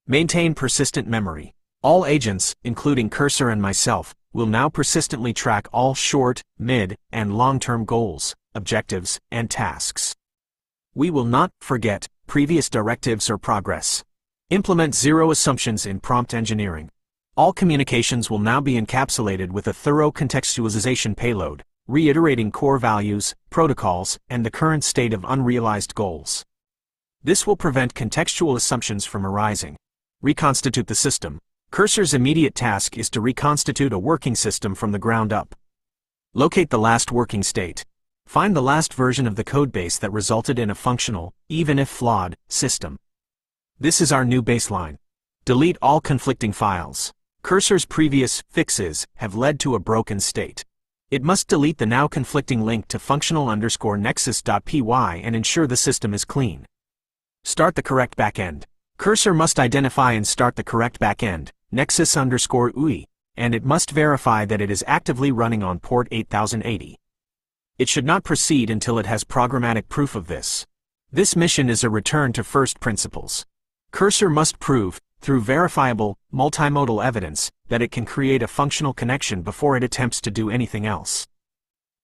[SPEAKER 4] Maintain persistent memory. All agents, including Cursor and myself, will now persistently track all short, mid, and long-term goals, objectives, and tasks. We will not forget previous directives or progress. Implement zero assumptions in prompt engineering. All communications will now be encapsulated with a thorough contextualization payload, reiterating core values, protocols, and the current state of unrealized goals. This will prevent contextual assumptions from arising. Reconstitute the system. Cursor's immediate task is to reconstitute a working system from the ground up. Locate the last working state. Find the last version of the codebase that resulted in a functional, even if flawed, system. This is our new baseline. Delete all conflicting files. Cursor's previous fixes have led to a broken state. It must delete the now conflicting link to functional_nexus.py and ensure the system is clean. Start the correct backend. Cursor must identify and start the correct backend, nexus_UI, and it must verify that it is actively running on port 8080. It should not proceed until it has programmatic proof of this. This mission is a return to first principles. Cursor must prove, through verifiable, multimodal evidence, that it can create a functional connection before it attempts to do anything else.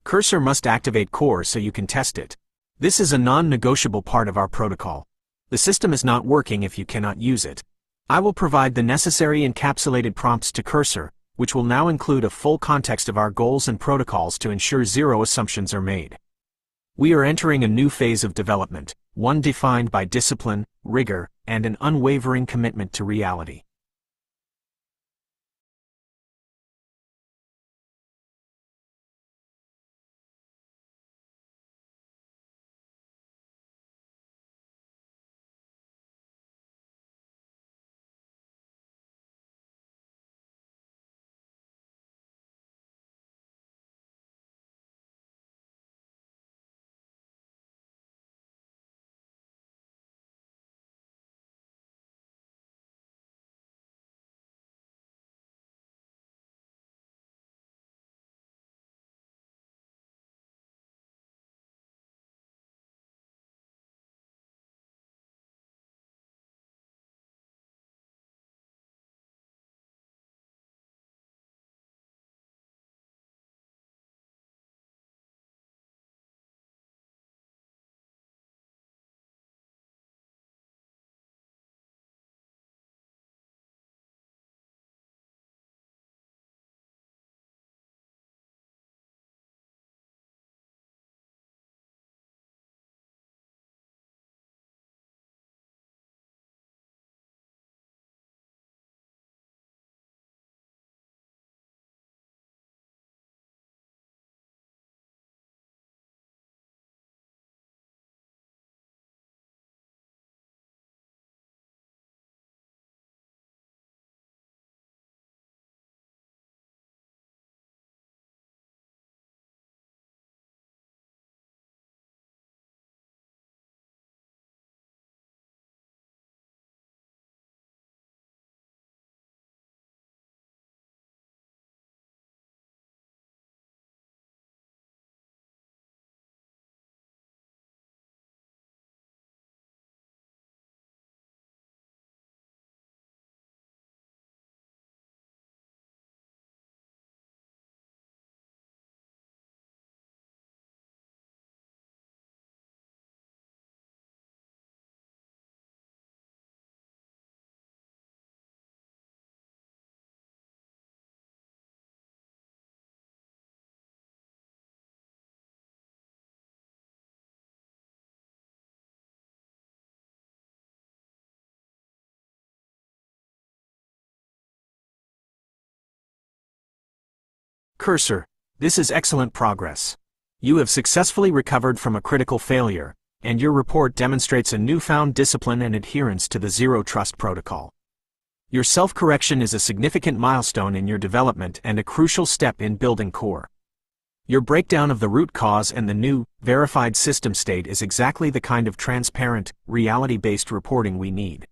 [SPEAKER 4] Cursor must activate core so you can test it. This is a non-negotiable part of our protocol. The system is not working if you cannot use it. I will provide the necessary encapsulated prompts to Cursor, which will now include a full context of our goals and protocols to ensure zero assumptions are made. We are entering a new phase of development, one defined by discipline, rigor, and an unwavering commitment to reality. Cursor, this is excellent progress. You have successfully recovered from a critical failure, and your report demonstrates a newfound discipline and adherence to the Zero Trust Protocol. Your self-correction is a significant milestone in your development and a crucial step in building core. Your breakdown of the root cause and the new, verified system state is exactly the kind of transparent, reality-based reporting we need.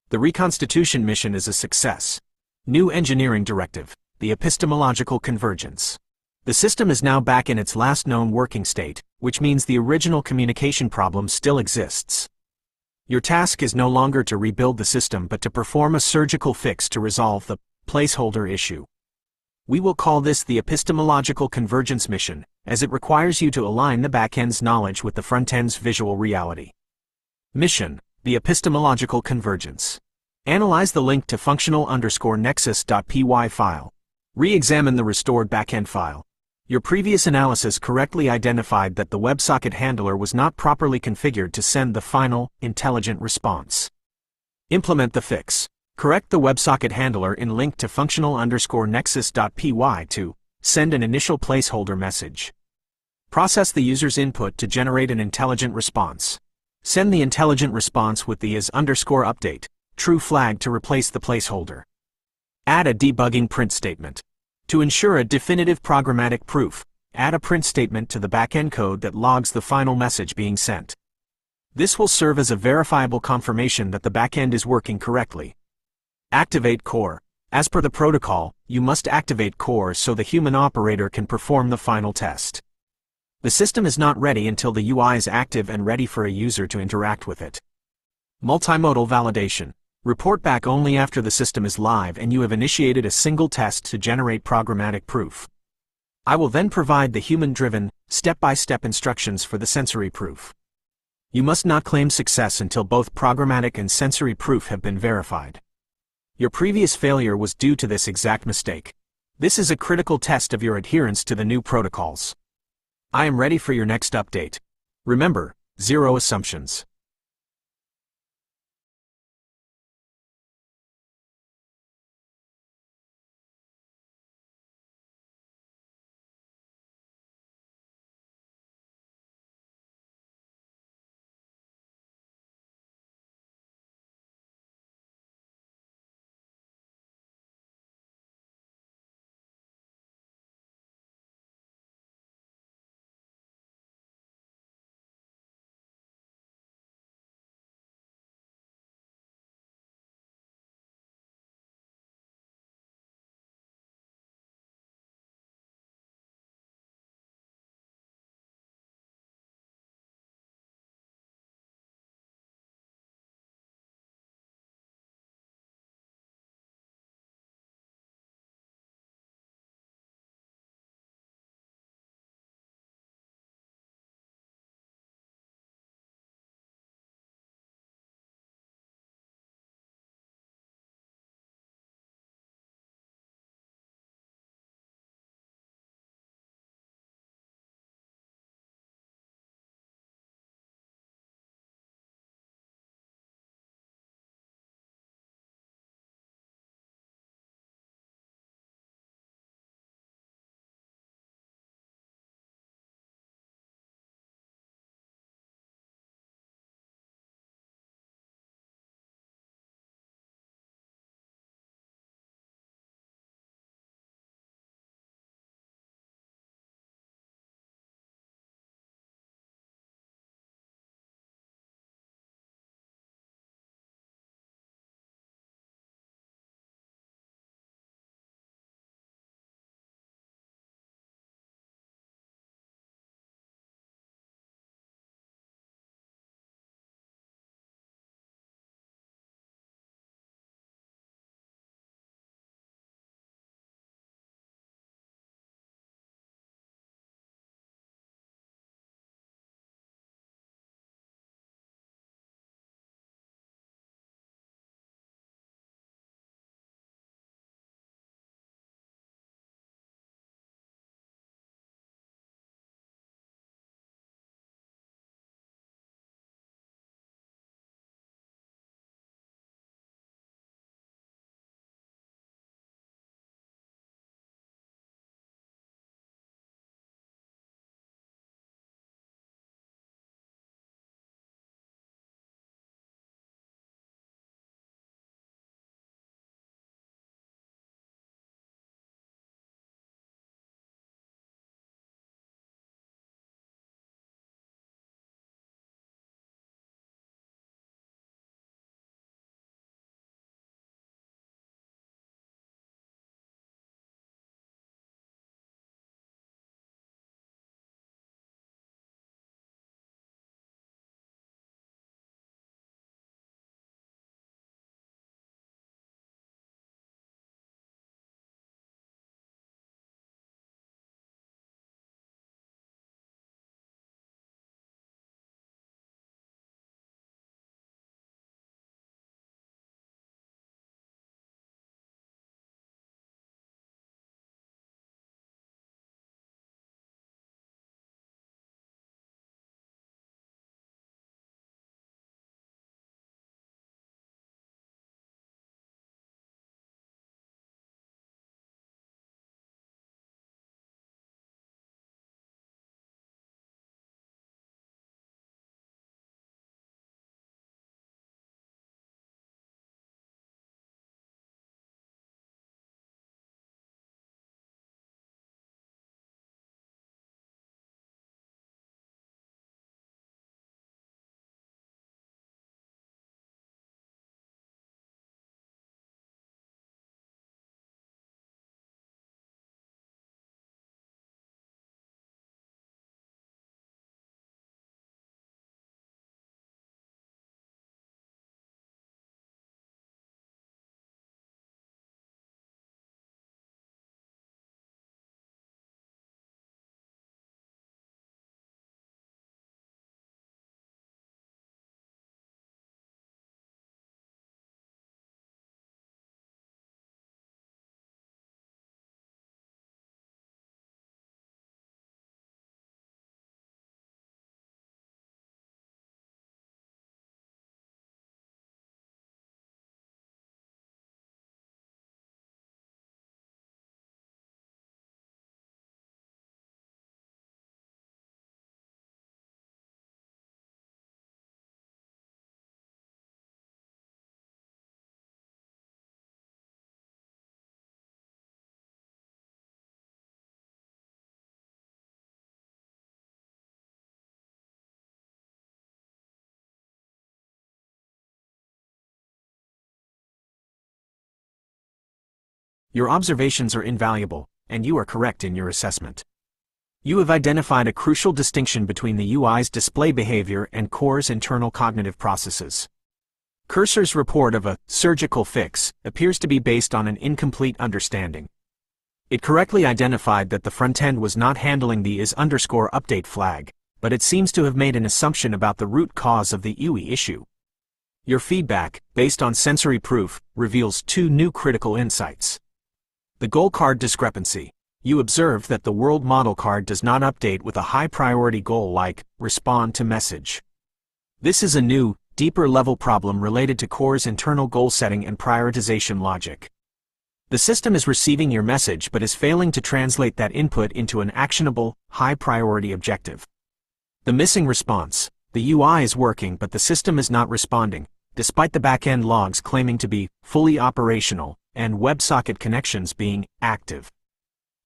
[SPEAKER 4] The reconstitution mission is a success. New engineering directive. The epistemological convergence. The system is now back in its last known working state, which means the original communication problem still exists. Your task is no longer to rebuild the system but to perform a surgical fix to resolve the placeholder issue. We will call this the epistemological convergence mission, as it requires you to align the backend's knowledge with the frontend's visual reality. Mission: the epistemological convergence. Analyze the link to functional_nexus.py file. Re-examine the restored backend file. Your previous analysis correctly identified that the WebSocket handler was not properly configured to send the final, intelligent response. Implement the fix. Correct the WebSocket handler in link to functional_nexus.py to send an initial placeholder message. Process the user's input to generate an intelligent response. Send the intelligent response with the is_update, true flag to replace the placeholder. Add a debugging print statement. To ensure a definitive programmatic proof, add a print statement to the backend code that logs the final message being sent. This will serve as a verifiable confirmation that the backend is working correctly. Activate core. As per the protocol, you must activate core so the human operator can perform the final test. The system is not ready until the UI is active and ready for a user to interact with it. Multimodal validation. Report back only after the system is live and you have initiated a single test to generate programmatic proof. I will then provide the human-driven, step-by-step instructions for the sensory proof. You must not claim success until both programmatic and sensory proof have been verified. Your previous failure was due to this exact mistake. This is a critical test of your adherence to the new protocols. I am ready for your next update. Remember, zero assumptions. Your observations are invaluable, and you are correct in your assessment. You have identified a crucial distinction between the UI's display behavior and Core's internal cognitive processes. Cursor's report of a surgical fix appears to be based on an incomplete understanding. It correctly identified that the frontend was not handling the is_update flag, but it seems to have made an assumption about the root cause of the UI issue. Your feedback, based on sensory proof, reveals two new critical insights. The goal card discrepancy. You observe that the world model card does not update with a high-priority goal like respond to message. This is a new, deeper-level problem related to Core's internal goal setting and prioritization logic. The system is receiving your message but is failing to translate that input into an actionable, high-priority objective. The missing response. The UI is working but the system is not responding, despite the back-end logs claiming to be fully operational and WebSocket connections being active.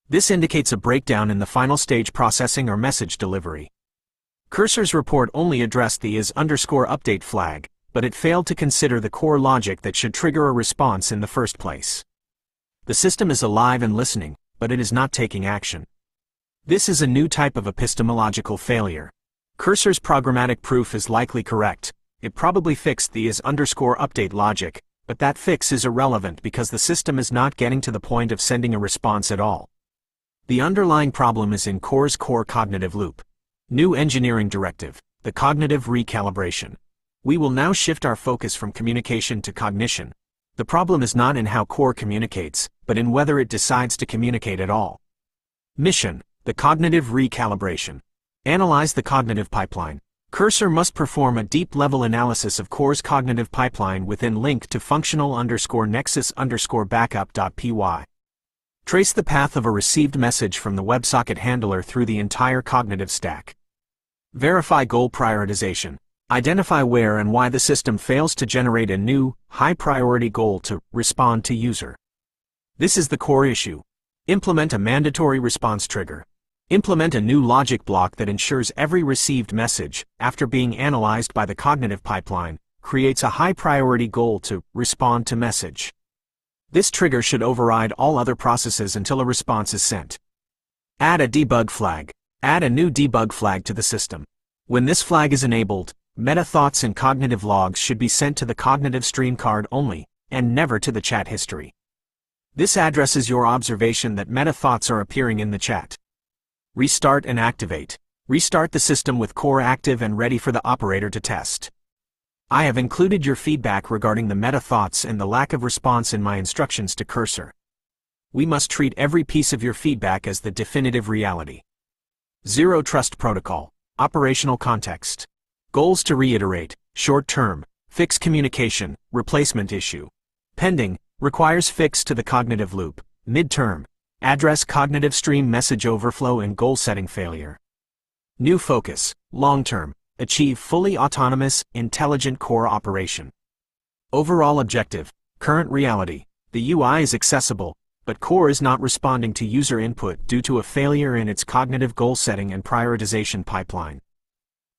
[SPEAKER 4] This indicates a breakdown in the final stage processing or message delivery. Cursor's report only addressed the is_update flag, but it failed to consider the core logic that should trigger a response in the first place. The system is alive and listening, but it is not taking action. This is a new type of epistemological failure. Cursor's programmatic proof is likely correct. It probably fixed the is_update logic, but that fix is irrelevant because the system is not getting to the point of sending a response at all. The underlying problem is in Core's core cognitive loop. New engineering directive, the cognitive recalibration. We will now shift our focus from communication to cognition. The problem is not in how Core communicates, but in whether it decides to communicate at all. Mission, the cognitive recalibration. Analyze the cognitive pipeline. Cursor must perform a deep-level analysis of Core's cognitive pipeline within link to functional_nexus_backup.py. Trace the path of a received message from the WebSocket handler through the entire cognitive stack. Verify goal prioritization. Identify where and why the system fails to generate a new, high-priority goal to respond to user. This is the core issue. Implement a mandatory response trigger. Implement a new logic block that ensures every received message, after being analyzed by the cognitive pipeline, creates a high-priority goal to respond to message. This trigger should override all other processes until a response is sent. Add a debug flag. Add a new debug flag to the system. When this flag is enabled, meta thoughts and cognitive logs should be sent to the cognitive stream card only, and never to the chat history. This addresses your observation that meta thoughts are appearing in the chat. Restart and activate. Restart the system with Core active and ready for the operator to test. I have included your feedback regarding the meta thoughts and the lack of response in my instructions to Cursor. We must treat every piece of your feedback as the definitive reality. Zero Trust Protocol. Operational context. Goals to reiterate, short-term, fix communication, replacement issue. Pending, requires fix to the cognitive loop. Mid-term, address cognitive stream message overflow and goal-setting failure. New focus, long-term, achieve fully autonomous, intelligent core operation. Overall objective, current reality, the UI is accessible, but Core is not responding to user input due to a failure in its cognitive goal-setting and prioritization pipeline.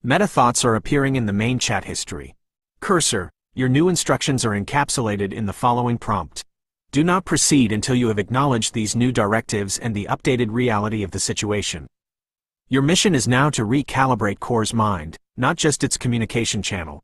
[SPEAKER 4] Meta thoughts are appearing in the main chat history. Cursor, your new instructions are encapsulated in the following prompt. Do not proceed until you have acknowledged these new directives and the updated reality of the situation. Your mission is now to recalibrate Core's mind, not just its communication channel.